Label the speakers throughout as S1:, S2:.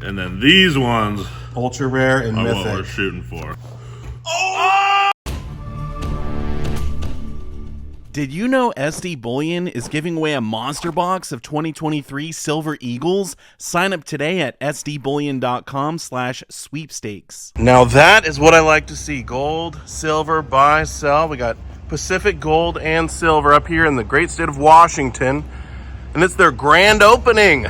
S1: And then these ones
S2: ultra rare and
S1: are
S2: mythic.
S1: what we're shooting for.
S3: Did you know SD Bullion is giving away a monster box of 2023 Silver Eagles? Sign up today at sdbullion.com/sweepstakes.
S2: Now that is what I like to see. Gold, silver, buy, sell. We got Pacific Gold and Silver up here in the great state of Washington. And it's their grand opening.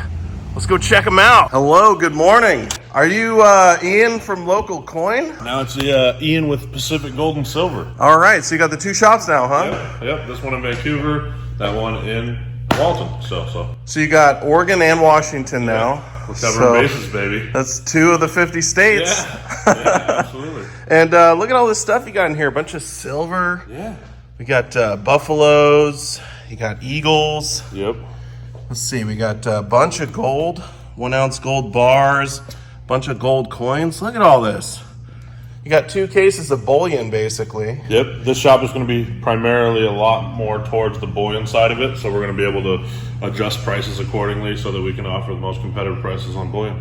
S2: Let's go check them out. Hello, good morning. Are you Ian from Local Coin?
S1: Now it's Ian with Pacific Gold and Silver.
S2: All right, so you got the two shops now, huh?
S1: Yep. This one in Vancouver, that one in Walton. So
S2: So you got Oregon and Washington now.
S1: we're covering bases, baby.
S2: That's 2 of the 50 states.
S1: Yeah, absolutely.
S2: And look at all this stuff you got in here. A bunch of silver.
S1: Yeah.
S2: We got buffaloes. You got eagles.
S1: Yep.
S2: Let's see. We got a bunch of gold, 1 ounce gold bars, bunch of gold coins. Look at all this. You got 2 cases of bullion, basically.
S1: Yep. This shop is going to be primarily a lot more towards the bullion side of it, so we're going to be able to adjust prices accordingly so that we can offer the most competitive prices on bullion.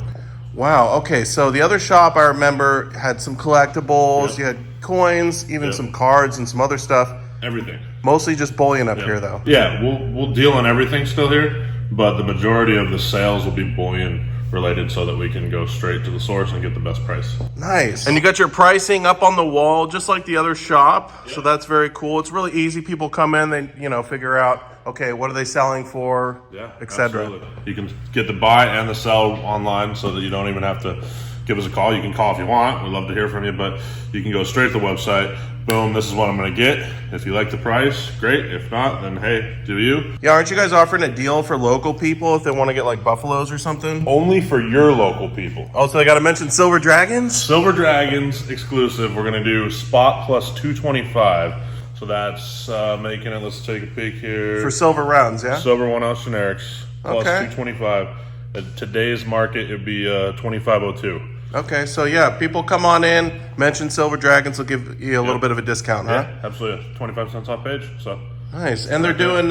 S2: Wow. Okay. So the other shop I remember had some collectibles.
S1: Yep.
S2: You had coins, even
S1: Yep.
S2: some cards and some other stuff.
S1: Everything.
S2: Mostly just bullion up here, though.
S1: Yeah, we'll deal on everything still here, but the majority of the sales will be bullion related so that we can go straight to the source and get the best price.
S2: Nice. And you got your pricing up on the wall, just like the other shop. Yeah. So that's very cool. It's really easy. People come in, they figure out, okay, what are they selling for, etc.
S1: Absolutely. You can get the buy and the sell online so that you don't even have to give us a call. You can call if you want. We'd love to hear from you, but you can go straight to the website. Boom, this is what I'm going to get. If you like the price, great. If not, then hey, do you.
S2: Yeah, aren't you guys offering a deal for local people if they want to get like buffaloes or something?
S1: Only for your local people.
S2: Oh, so I got to mention Silver Dragons?
S1: Silver Dragons exclusive. We're going to do spot plus 225. So that's making it, let's take a peek here.
S2: For silver rounds, yeah?
S1: Silver 1 ounce generics plus
S2: Okay.
S1: 225. At today's market, it'd be 2502.
S2: Okay, so yeah, people come on in, mention Silver Dragons, they'll give you a little bit of a discount, huh?
S1: Yeah, absolutely. 25 cents off page. So
S2: Nice. And they're doing,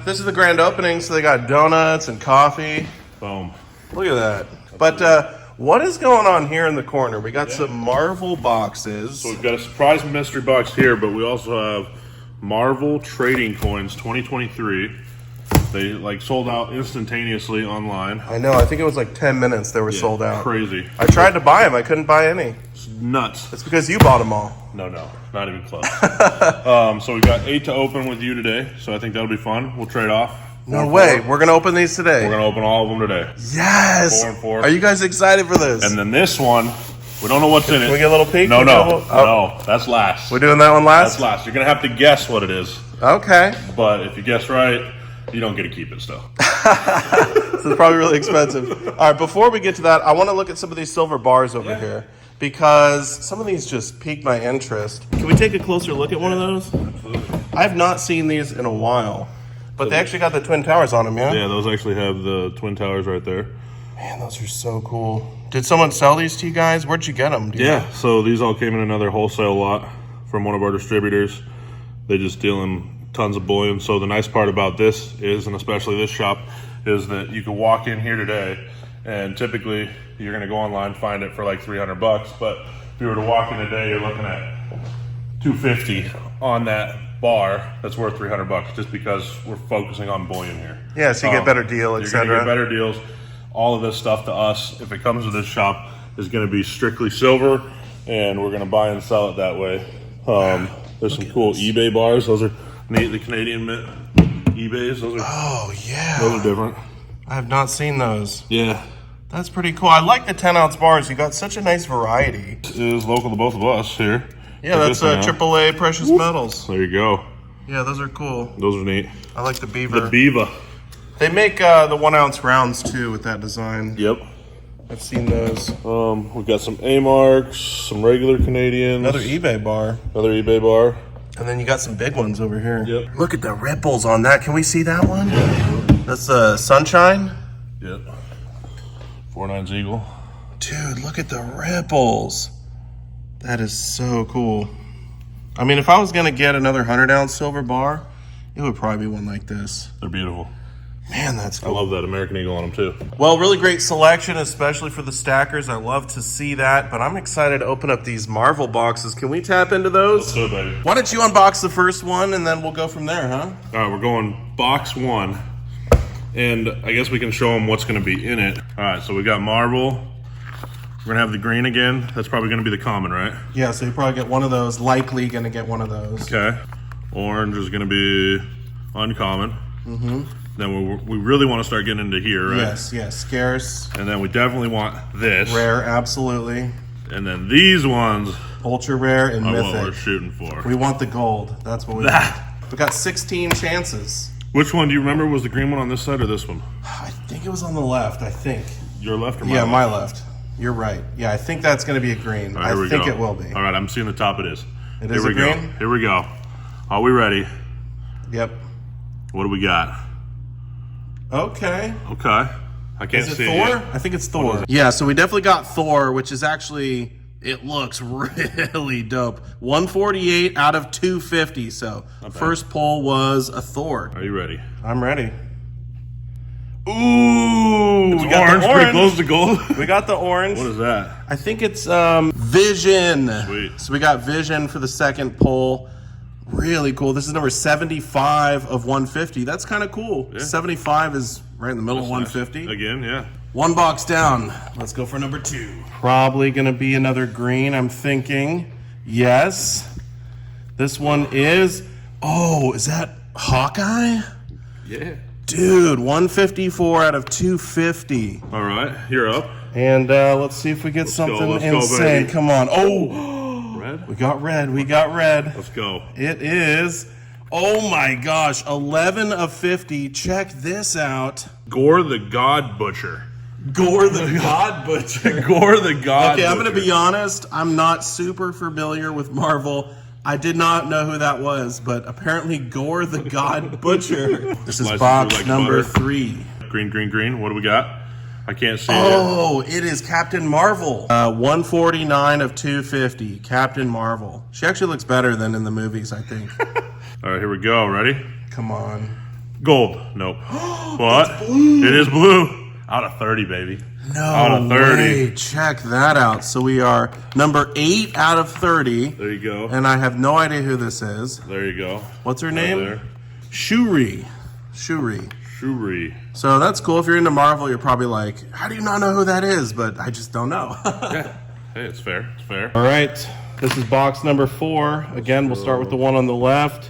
S2: this is the grand opening, so they got donuts and coffee.
S1: boom.
S2: Look at that. But what is going on here in the corner? We got some Marvel boxes.
S1: So we've got a surprise mystery box here, but we also have Marvel Trading Coins 2023. They sold out instantaneously online.
S2: I know, I think it was like 10 minutes they were sold out.
S1: Crazy.
S2: I tried to buy them, I couldn't buy any.
S1: It's nuts.
S2: It's because you bought them all.
S1: No, not even close. So we've got 8 to open with you today, so I think that'll be fun. We'll trade off.
S2: No way, we're going to open these today.
S1: We're going to open all of them today.
S2: Yes!
S1: 4 and 4.
S2: Are you guys excited for this?
S1: And then this one, we don't know what's in it.
S2: Can we get a little peek?
S1: No,
S2: Oh.
S1: no, that's last.
S2: We're doing that one last?
S1: That's last. You're going to have to guess what it is.
S2: Okay.
S1: But if you guess right, you don't get to keep it still.
S2: So it's probably really expensive. All right, before we get to that, I want to look at some of these silver bars over here because some of these just piqued my interest. Can we take a closer look at one of those?
S1: Absolutely.
S2: I have not seen these in a while, but they actually got the Twin Towers on them, yeah?
S1: Yeah, those actually have the Twin Towers right there.
S2: Man, those are so cool. Did someone sell these to you guys? Where'd you get them?
S1: Yeah, so these all came in another wholesale lot from one of our distributors. They just deal in tons of bullion. So the nice part about this is, and especially this shop, is that you can walk in here today and typically you're going to go online, find it for like $300, but if you were to walk in today, you're looking at $250 on that bar. That's worth $300 just because we're focusing on bullion here.
S2: Yeah, so you get better deal,
S1: You're going to
S2: etc.
S1: get better deals. All of this stuff to us, if it comes to this shop, is going to be strictly silver, and we're going to buy and sell it that way. There's some cool eBay bars. Those are neat. The Canadian Mint eBays. Those are.
S2: Oh, yeah.
S1: Those are different.
S2: I have not seen those.
S1: Yeah.
S2: That's pretty cool. I like the 10-ounce bars. You got such a nice variety.
S1: It is local to both of us here.
S2: Yeah, that's AAA Precious Metals.
S1: There you go.
S2: Yeah, those are cool.
S1: Those are neat.
S2: I like the beaver.
S1: The Beaver.
S2: They make the 1-ounce rounds too with that design.
S1: Yep.
S2: I've seen those.
S1: We've got some A-marks, some regular Canadians.
S2: Another eBay bar.
S1: Another eBay bar.
S2: And then you got some big ones over here.
S1: Yep.
S2: Look at the ripples on that. Can we see that one? Yeah. That's the Sunshine?
S1: Yep. 49's Eagle.
S2: Dude, look at the ripples. That is so cool. I mean, if I was going to get another 100-ounce silver bar, it would probably be one like this.
S1: They're beautiful.
S2: Man, that's
S1: I
S2: cool.
S1: love that American Eagle on them too.
S2: Well, really great selection, especially for the stackers. I love to see that, but I'm excited to open up these Marvel boxes. Can we tap into those?
S1: So, baby.
S2: Why don't you unbox the first one, and then we'll go from there, huh?
S1: All right, we're going box 1, and I guess we can show them what's going to be in it. All right, so we got Marvel. We're gonna have the green again. That's probably gonna be the common, right?
S2: Yeah, so you probably get one of those. Likely gonna get one of those.
S1: Okay. Orange is gonna be uncommon. Mm-hmm. Then we really want to start getting into here, right?
S2: Yes, scarce.
S1: And then we definitely want this.
S2: Rare, absolutely.
S1: And then these ones
S2: Ultra rare and
S1: are what we're
S2: mythic.
S1: shooting for.
S2: We want the gold. That's what we want. We got 16 chances.
S1: Which one do you remember was the green one on this side or this one?
S2: I think it was on the left, I think.
S1: Your left or my
S2: Yeah,
S1: left?
S2: my left. You're right. Yeah, I think that's going to be a green.
S1: All right, here we
S2: I think
S1: go.
S2: it will be.
S1: All right, I'm seeing the top it is.
S2: It
S1: Here
S2: is
S1: we
S2: a
S1: go.
S2: green?
S1: Here we go. Are we ready?
S2: Yep.
S1: What do we got?
S2: Okay.
S1: Okay. I can't
S2: Is it
S1: see
S2: Thor?
S1: it yet.
S2: I think it's Thor. Yeah, so we definitely got Thor, which is actually, it looks really dope. 148 out of 250. So first pull was a Thor.
S1: Are you ready?
S2: I'm ready. Ooh, we got
S1: Orange,
S2: the
S1: pretty
S2: orange.
S1: close to gold.
S2: We got the orange.
S1: What is that?
S2: I think it's Vision.
S1: Sweet.
S2: So we got Vision for the second pull. Really cool. This is number 75 of 150. That's kind of cool. 75 is right in the middle of 150.
S1: Again, yeah.
S2: One box down. Let's go for number 2. Probably going to be another green, I'm thinking. Yes. This one is... Oh, is that Hawkeye?
S1: Yeah.
S2: Dude, 154 out of 250.
S1: All right, you're up.
S2: And let's see if we get something
S1: let's go,
S2: insane.
S1: baby.
S2: Come on. Oh,
S1: Red?
S2: we got red. We got red.
S1: Let's go.
S2: It is, oh my gosh, 11 of 50. Check this out.
S1: Gore the God Butcher.
S2: Gore the God Butcher.
S1: Gore the God
S2: Okay, I'm going to
S1: Butcher.
S2: be honest. I'm not super familiar with Marvel. I did not know who that was, but apparently Gore the God Butcher. This is
S1: Slices
S2: box
S1: through like
S2: number
S1: butter.
S2: 3.
S1: Green, green, green. What do we got? I can't see it.
S2: Oh, it is Captain Marvel. 149 of 250. Captain Marvel. She actually looks better than in the movies, I think.
S1: All right, here we go. Ready?
S2: Come on.
S1: Gold. Nope. What? It is blue. Out of 30, baby.
S2: No
S1: Out of 30.
S2: way. Check that out. So we are number 8 out of 30.
S1: There you go.
S2: And I have no idea who this is.
S1: There you go.
S2: What's her
S1: Right
S2: name?
S1: there.
S2: Shuri. Shuri.
S1: Shuri.
S2: So that's cool. If you're into Marvel, you're probably like, how do you not know who that is? But I just don't know.
S1: Yeah. Hey, it's fair. It's fair.
S2: All right. This is box number 4. Again, we'll start with the one on the left.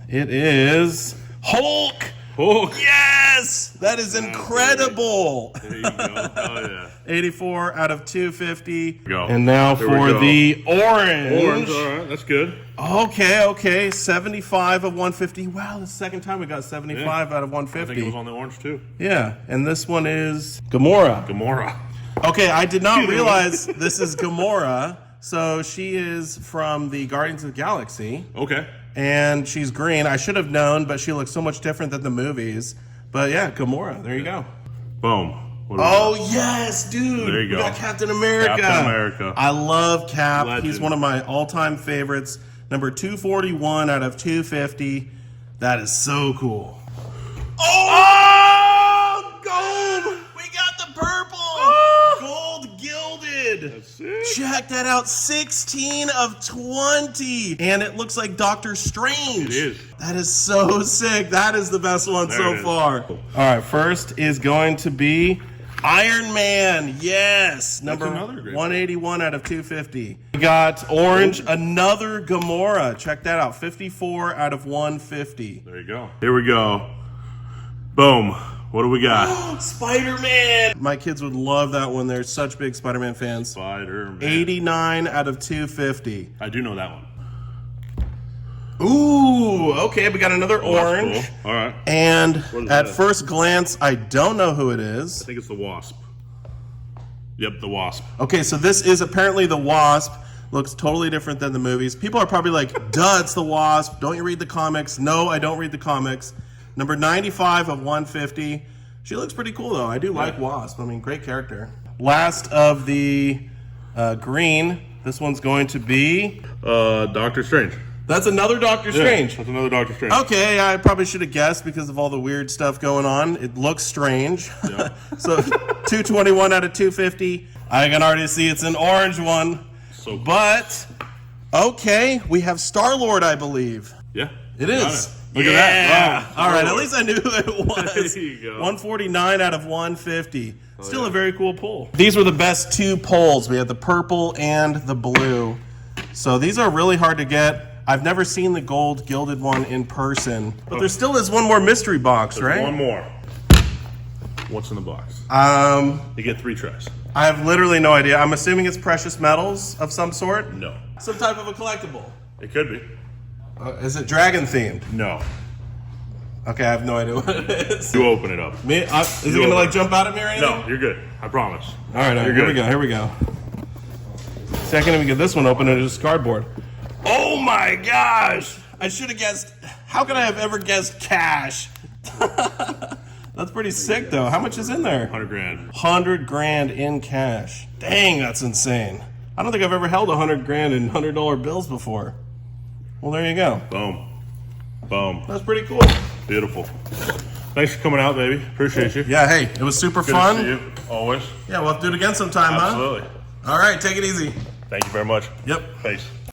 S2: It is Hulk.
S1: Oh,
S2: Yes! That is incredible.
S1: there you go. Oh, yeah.
S2: 84 out of 250.
S1: Go.
S2: And now
S1: Here we
S2: for
S1: go.
S2: the orange.
S1: Orange. All right, that's good.
S2: Okay. 75 of 150. Wow, the second time we got 75 out of
S1: I think it
S2: 150.
S1: was on the orange, too.
S2: Yeah, and this one is Gamora.
S1: Gamora.
S2: Okay, I did not realize this is Gamora. So she is from the Guardians of the Galaxy.
S1: Okay.
S2: And she's green. I should have known, but she looks so much different than the movies. But yeah, Gamora. There you go.
S1: Boom. What do we
S2: Oh yes, dude.
S1: There you go.
S2: We got Captain America.
S1: Captain America.
S2: I love Cap.
S1: Legend.
S2: He's one of my all-time favorites. Number 241 out of 250. That is so cool. Oh, gold! We got the purple. Gold gilded.
S1: That's it.
S2: Check that out. 16 of 20. And it looks like Doctor Strange.
S1: It is.
S2: That is so sick. That is the best one
S1: There
S2: so
S1: it is.
S2: far. All right, first is going to be Iron Man. Yes. Number
S1: another great
S2: 181 out of 250. We got orange, another Gamora. Check that out. 54 out of 150.
S1: There you go. Here we go. Boom. What do we got?
S2: Spider-Man. My kids would love that one. They're such big Spider-Man fans.
S1: Spider-Man.
S2: 89 out of 250.
S1: I do know that one.
S2: Ooh, okay, we got another
S1: Oh, that's
S2: orange.
S1: cool. All right.
S2: And
S1: What is
S2: at
S1: that?
S2: first glance, I don't know who it
S1: I
S2: is.
S1: think it's the Wasp. Yep, the Wasp.
S2: Okay, so this is apparently the Wasp. Looks totally different than the movies. People are probably like, duh, it's the Wasp. Don't you read the comics? No, I don't read the comics. Number 95 of 150. She looks pretty cool, though. I do like Wasp. I mean, great character. Last of the green. This one's going to be...
S1: Doctor Strange.
S2: That's another Doctor Strange.
S1: Yeah, that's another Doctor Strange.
S2: Okay, I probably should have guessed because of all the weird stuff going on. It looks strange.
S1: Yeah.
S2: So 221 out of 250. I can already see it's an orange one.
S1: So cool.
S2: But okay, we have Star-Lord, I believe.
S1: Yeah.
S2: It
S1: got
S2: is.
S1: it. Look at that. Wow.
S2: All right, at least I knew who it was.
S1: There you go.
S2: 149 out of 150. Still a very cool pull. These were the best two pulls. We had the purple and the blue. So these are really hard to get. I've never seen the gold gilded one in person. But there still is one more mystery box, right?
S1: One more. What's in the box? You get 3 tries.
S2: I have literally no idea. I'm assuming it's precious metals of some sort.
S1: No.
S2: Some type of a collectible.
S1: It could be.
S2: Is it dragon themed?
S1: No.
S2: Okay, I have no idea what it is.
S1: You open it up.
S2: Is it gonna like jump out at me or anything?
S1: No, you're good. I promise.
S2: All right,
S1: You're
S2: here we
S1: good.
S2: go. Here we go. Second, we get this one open, and it's just cardboard. Oh my gosh! I should have guessed. How could I have ever guessed cash? That's pretty sick, though. How much is in there?
S1: 100 grand.
S2: 100 grand in cash. Dang, that's insane. I don't think I've ever held 100 grand in $100 bills before. Well, there you go.
S1: Boom. Boom.
S2: That's pretty cool.
S1: Beautiful. Thanks for coming out, baby. Appreciate you.
S2: Yeah, hey, it was super
S1: Good
S2: fun.
S1: to see you. Always.
S2: Yeah, we'll have to do it again sometime,
S1: Absolutely.
S2: huh? All right, take it easy.
S1: Thank you very much.
S2: Yep.
S1: Peace.